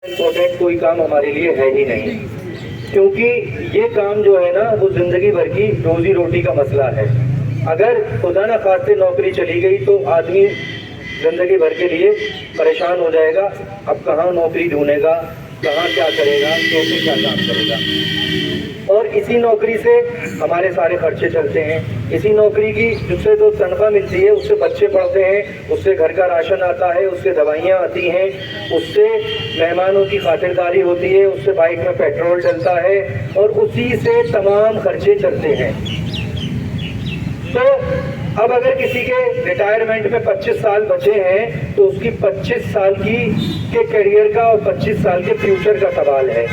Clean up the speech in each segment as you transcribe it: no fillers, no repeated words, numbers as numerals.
Important कोई काम हमारे लिए है ही नहीं, क्योंकि ये काम जो है ना वो जिंदगी भर की रोजी रोटी का मसला है। अगर खुदा न खास्ते नौकरी चली गई तो आदमी जिंदगी भर के लिए परेशान हो जाएगा। अब कहाँ नौकरी ढूंढेगा, कहाँ क्या करेगा, कैसे क्या काम करेगा। और इसी नौकरी से हमारे सारे खर्चे चलते हैं। इसी नौकरी की जिससे जो तनख्वाह मिलती है उससे बच्चे पढ़ते हैं, उससे घर का राशन आता है, उससे दवाइयाँ आती हैं, उससे मेहमानों की खातिरदारी होती है, उससे बाइक में पेट्रोल डलता है और उसी से तमाम खर्चे चलते हैं। तो अब अगर किसी के रिटायरमेंट में 25 साल बचे हैं तो उसकी 25 साल के करियर का और 25 साल के फ्यूचर का सवाल है।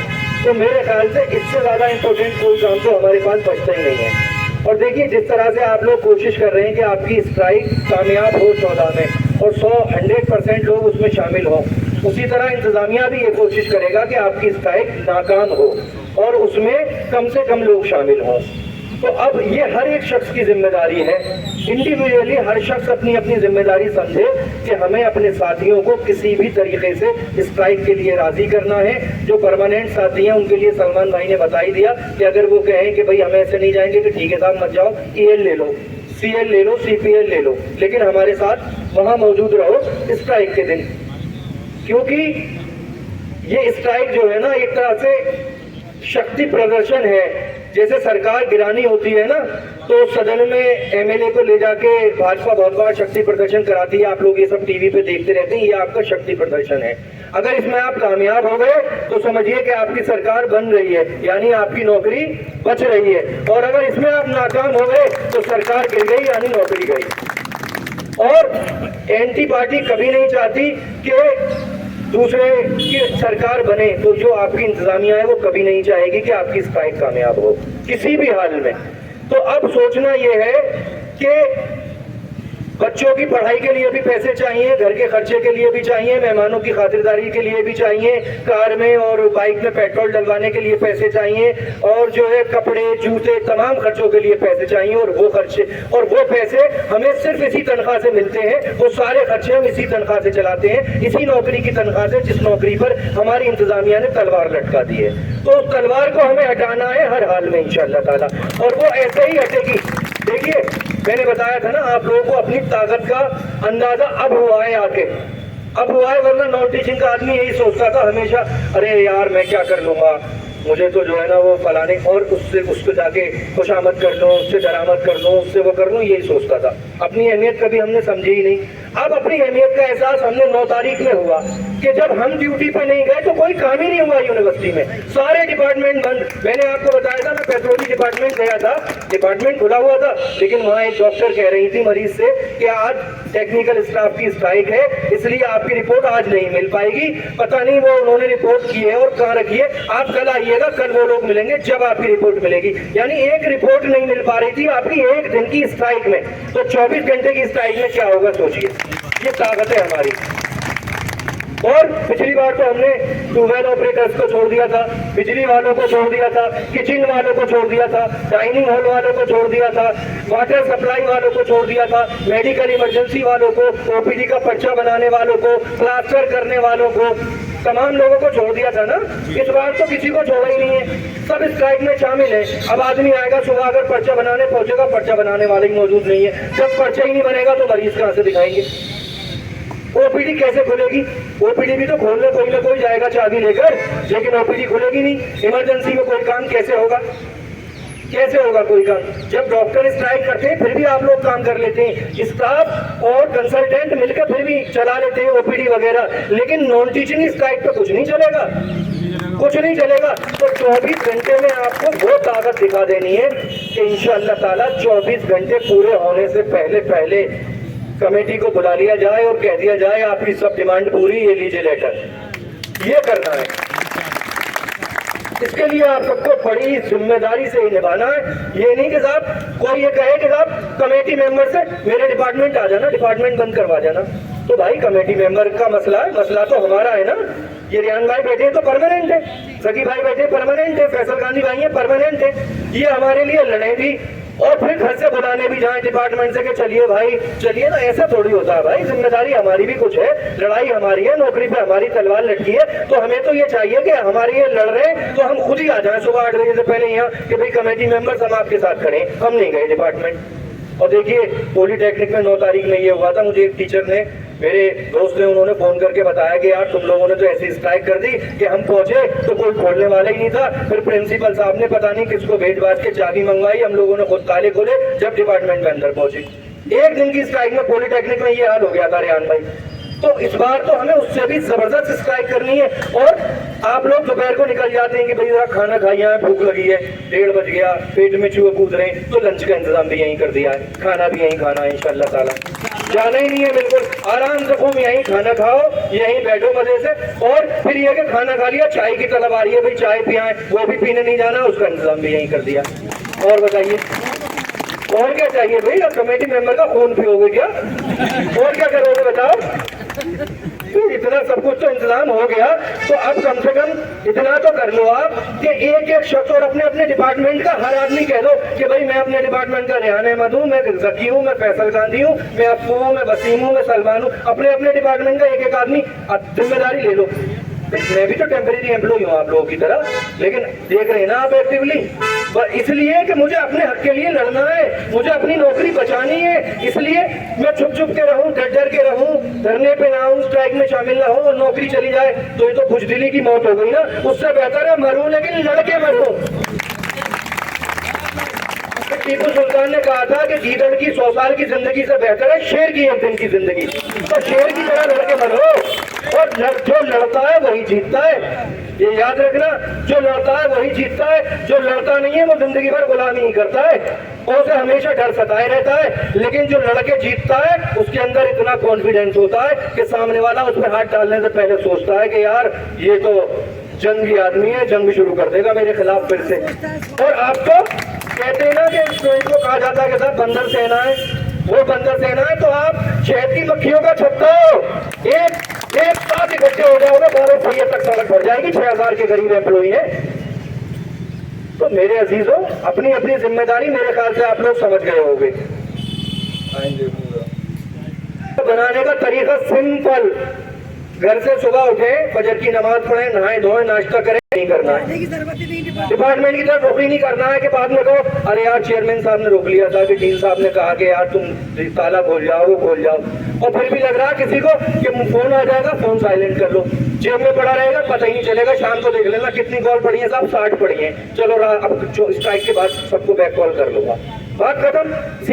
तो मेरे ख्याल से इससे ज़्यादा इम्पोर्टेंट कोई काम तो हमारे पास बचता ही नहीं है। और देखिए, जिस तरह से आप लोग कोशिश कर रहे हैं कि आपकी स्ट्राइक कामयाब हो 14 में और 100% लोग उसमें शामिल हों, उसी तरह इंतज़ामिया भी ये कोशिश करेगा कि आपकी स्ट्राइक नाकाम हो और उसमें कम से कम लोग शामिल हों। तो अब ये हर एक शख्स की जिम्मेदारी है, इंडिविजुअली हर शख्स अपनी अपनी जिम्मेदारी समझे कि हमें अपने साथियों को किसी भी तरीके से स्ट्राइक के लिए राज़ी करना है। जो परमानेंट साथी हैं उनके लिए सलमान भाई ने बता ही दिया कि अगर वो कहें कि भाई हमें ऐसे नहीं जाएंगे कि ठीक है साहब मत जाओ, EL ले लो, CL ले लो, CPL ले लो, लेकिन हमारे साथ वहाँ मौजूद रहो स्ट्राइक के दिन। क्योंकि ये स्ट्राइक जो है ना एक तरह से शक्ति प्रदर्शन है। जैसे सरकार गिरानी होती है ना तो सदन में MLA को ले जाके भाजपा बहुत बड़ा शक्ति प्रदर्शन कराती है। आप लोग ये सब टीवी पे देखते रहते हैं, ये आपका शक्ति प्रदर्शन है। अगर इसमें आप कामयाब हो गए तो समझिए कि आपकी सरकार बन रही है, यानी आपकी नौकरी बच रही है। और अगर इसमें आप नाकाम हो गए तो सरकार गिर गई, यानी नौकरी गई। और एंटी पार्टी कभी नहीं चाहती कि दूसरे की सरकार बने, तो जो आपकी इंतजामिया है वो कभी नहीं चाहेगी कि आपकी स्ट्राइक कामयाब हो किसी भी हाल में। तो अब सोचना ये है कि बच्चों की पढ़ाई के लिए भी पैसे चाहिए, घर के खर्चे के लिए भी चाहिए, मेहमानों की खातिरदारी के लिए भी चाहिए, कार में और बाइक में पेट्रोल डलवाने के लिए पैसे चाहिए, और जो है कपड़े जूते तमाम खर्चों के लिए पैसे चाहिए। और वो खर्चे और वो पैसे हमें सिर्फ इसी तनख्वाह से मिलते हैं। वो सारे खर्चे हम इसी तनख्वाह से चलाते हैं, इसी नौकरी की तनख्वाह से, जिस नौकरी पर हमारी इंतजामिया ने तलवार लटका दी है। तो उस तलवार को हमें हटाना है हर हाल में इंशाअल्लाह ताला, और वो ऐसे ही हटेगी। देखिए, मैंने बताया था ना आप लोगों को अपनी ताकत का अंदाजा अब हुआ है आके, अब हुआ है। वरना नॉन टीचिंग का आदमी यही सोचता था हमेशा, अरे यार मैं क्या कर लूंगा, मुझे तो जो है ना वो फलाने और उसको जाके खुशामद कर लूँ, उससे दरामद कर लूँ, उससे वो कर लूँ, यही सोचता था। अपनी अहमियत कभी हमने समझी ही नहीं। अब अपनी अहमियत का एहसास हमने 9 तारीख में हुआ कि जब हम ड्यूटी पे नहीं गए तो कोई काम ही नहीं हुआ यूनिवर्सिटी में, सारे डिपार्टमेंट बंद। मैंने आपको बताया था, मैं पैथोलॉजी डिपार्टमेंट गया था, डिपार्टमेंट खुला हुआ था, लेकिन वहाँ एक डॉक्टर कह रही थी मरीज से कि आज टेक्निकल स्टाफ की स्ट्राइक है, इसलिए आपकी रिपोर्ट आज नहीं मिल पाएगी। पता नहीं वो उन्होंने रिपोर्ट की है और कहाँ रखी है, आप कल आइएगा, कल वो लोग मिलेंगे जब आपकी रिपोर्ट मिलेगी। यानी एक रिपोर्ट नहीं मिल पा रही थी आपकी एक दिन की स्ट्राइक में। तो 24 घंटे की स्ट्राइक में क्या होगा सोचिए। ये ताकत है हमारी। और पिछली बार तो हमने ट्यूबवेल ऑपरेटर्स को छोड़ दिया था, बिजली वालों को छोड़ दिया था, किचन वालों को छोड़ दिया था, डाइनिंग हॉल वालों को छोड़ दिया था, वाटर सप्लाई वालों को छोड़ दिया था, मेडिकल इमरजेंसी वालों को, OPD का पर्चा बनाने वालों को, प्लास्टर करने वालों को, तमाम लोगों को छोड़ दिया था ना। इस बार तो किसी को छोड़ा ही नहीं है, सब स्ट्राइक में शामिल है। अब आदमी आएगा सुबह, अगर पर्चा बनाने पहुंचेगा, पर्चा बनाने वाले ही मौजूद नहीं है। जब पर्चा ही नहीं बनेगा तो मरीज कहाँ से दिखाएंगे, OPD कैसे खुलेगी? OPD भी तो खोलने कोई ना कोई जाएगा चाबी लेकर, लेकिन OPD खुलेगी नहीं। इमरजेंसी में कोई काम कैसे होगा, कैसे होगा कोई काम? जब डॉक्टर स्ट्राइक करते हैं फिर भी आप लोग काम कर लेते हैं, स्टाफ और कंसल्टेंट मिलकर फिर भी चला लेते हैं OPD वगैरह, लेकिन नॉन टीचिंग स्ट्राइक पे कुछ नहीं चलेगा, कुछ नहीं चलेगा। तो 24 घंटे में आपको वो ताकत दिखा देनी है कि इंशाअल्लाह ताला 24 घंटे पूरे होने से पहले पहले कमेटी को बुला लिया जाए और कह दिया जाए आपकी सब डिमांड पूरी, ये लीजिए लेटर। ये करना है, इसके लिए आप सबको बड़ी जिम्मेदारी से ही निभाना है। ये नहीं कि साहब कोई ये कहे कि साहब कमेटी मेंबर से मेरे डिपार्टमेंट आ जाना, डिपार्टमेंट बंद करवा जाना। तो भाई कमेटी मेंबर का मसला है, मसला तो हमारा है ना। ये रियान भाई बैठे तो परमानेंट है, सकी भाई बैठे परमानेंट है, फैसल गांधी भाई है परमानेंट है। ये हमारे लिए लड़े भी, और फिर घर से बुलाने भी जाए डिपार्टमेंट से कि चलिए भाई चलिए ना, ऐसा थोड़ी होता है भाई। जिम्मेदारी हमारी भी कुछ है, लड़ाई हमारी है, नौकरी पे हमारी तलवार लटकी है, तो हमें तो ये चाहिए कि हमारे ये लड़ रहे हैं तो हम खुद ही आ जाएं सुबह 8 बजे से पहले यहाँ कि भाई कमेटी मेंबर्स हम आपके साथ खड़े हैं। हम नहीं गए डिपार्टमेंट। और देखिए पॉलिटेक्निक में 9 तारीख में ये हुआ था, मुझे एक टीचर ने, मेरे दोस्त ने, उन्होंने फोन करके बताया कि यार तुम लोगों ने तो ऐसी स्ट्राइक कर दी कि हम पहुंचे तो कोई खोलने वाला ही नहीं था। फिर प्रिंसिपल साहब ने पता नहीं किसको भेज बाज के चाबी मंगवाई, हम लोगों ने खुद ताले खोले जब डिपार्टमेंट में अंदर पहुंचे। एक दिन की स्ट्राइक में पॉलिटेक्निक में ये हाल हो गया था रेहान भाई। तो इस बार तो हमें उससे भी जबरदस्त स्ट्राइक करनी है। और आप लोग दोपहर को निकल जाते हैं कि भाई खाना खाइए, भूख लगी है, 1:30 बज गया, पेट में चूहे कूद रहे हैं, तो लंच का इंतजाम भी यहीं कर दिया है, खाना भी यहीं खाना है इंशाअल्लाह ताला। जाना ही नहीं है, बिल्कुल आराम से खूब यहीं खाना खाओ, यहीं बैठो मजे से। और फिर ये कि खाना खा लिया, चाय की तलब आ रही है, भाई चाय पियाएं, वो भी पीने नहीं जाना, उसका इंतजाम भी यहीं कर दिया। और बताइए और क्या चाहिए भाई? अब कमेटी मेंबर का खून पियोगे क्या? और क्या करोगे बताओ? तो इतना सब कुछ तो इंतजाम हो गया, तो अब कम से कम इतना तो कर लो आप कि एक एक शख्स और अपने अपने डिपार्टमेंट का हर आदमी कह दो कि भाई मैं अपने डिपार्टमेंट का रेहान अहमद हूँ, मैं जकी हूँ, मैं फैसल गांधी हूँ, मैं अप्पू हूँ, मैं वसीम हूँ, मैं सलमान हूँ। अपने अपने डिपार्टमेंट का एक एक आदमी जिम्मेदारी ले लो। मैं भी तो टेम्परेरी एम्प्लॉय हूँ आप लोगों की तरह, लेकिन देख रहे हैं ना आप एक्टिवली। इसलिए कि मुझे अपने हक के लिए लड़ना है, मुझे अपनी नौकरी बचानी है, इसलिए मैं छुप छुप के रहूं, डर डर के रहूं, धरने पे ना आऊं, स्ट्राइक में शामिल ना हो और नौकरी चली जाए तो ये तो बुजदिली की मौत हो गई ना। उससे बेहतर है मरूं लेकिन लड़के मरूं। टीपू सुल्तान ने कहा था कि गीदड़ की 100 साल की जिंदगी से बेहतर है शेर की 1 दिन की जिंदगी। तो शेर की तरह लड़के मरो, और जो लड़ता है वही जीतता है, ये याद रखना। जो लड़ता है वही जीतता है, जो लड़ता नहीं है वो जिंदगी भर गुलामी ही करता है और उसे हमेशा डर सताए रहता है। लेकिन जो लड़के जीतता है उसके अंदर इतना कॉन्फिडेंस होता है कि सामने वाला उस पर हाथ डालने से पहले सोचता है कि यार ये तो जंगी आदमी है, जंग शुरू कर देगा मेरे खिलाफ फिर से। और आप तो कहते हैं ना कि इनको कहा जाता है कि साहब बंदर सेना है, वो बंदर सेना है, तो आप शहद की मक्खियों का छत्ता हो। एक साथ इकट्ठे हो जाओगे 12 पहिए तक सड़क भर जाएगी, 6000 के गरीब एम्प्लॉई है। तो मेरे अजीजों, अपनी अपनी जिम्मेदारी मेरे ख्याल से आप लोग समझ गए होंगे। बनाने का तरीका सिंपल, घर से सुबह उठे, फजर की नमाज पढ़े, नहाए धोए, नाश्ता करें, नहीं करना है डिपार्टमेंट की तरफ रोक नहीं करना है कि बाद में कहो अरे यार चेयरमैन साहब ने रोक लिया था कि डीन साहब ने कहा कि यार तुम ताला खोल जाओ, वो खोल जाओ, और फिर भी लग रहा है किसी को कि फोन आ जाएगा, फोन साइलेंट कर लो, जेब में पड़ा रहेगा, पता ही नहीं चलेगा। शाम को देख लेना कितनी कॉल पड़ी है साहब, 60 पड़ी है, चलो अब स्ट्राइक के बाद सबको बैक कॉल कर लूंगा, बात खत्म।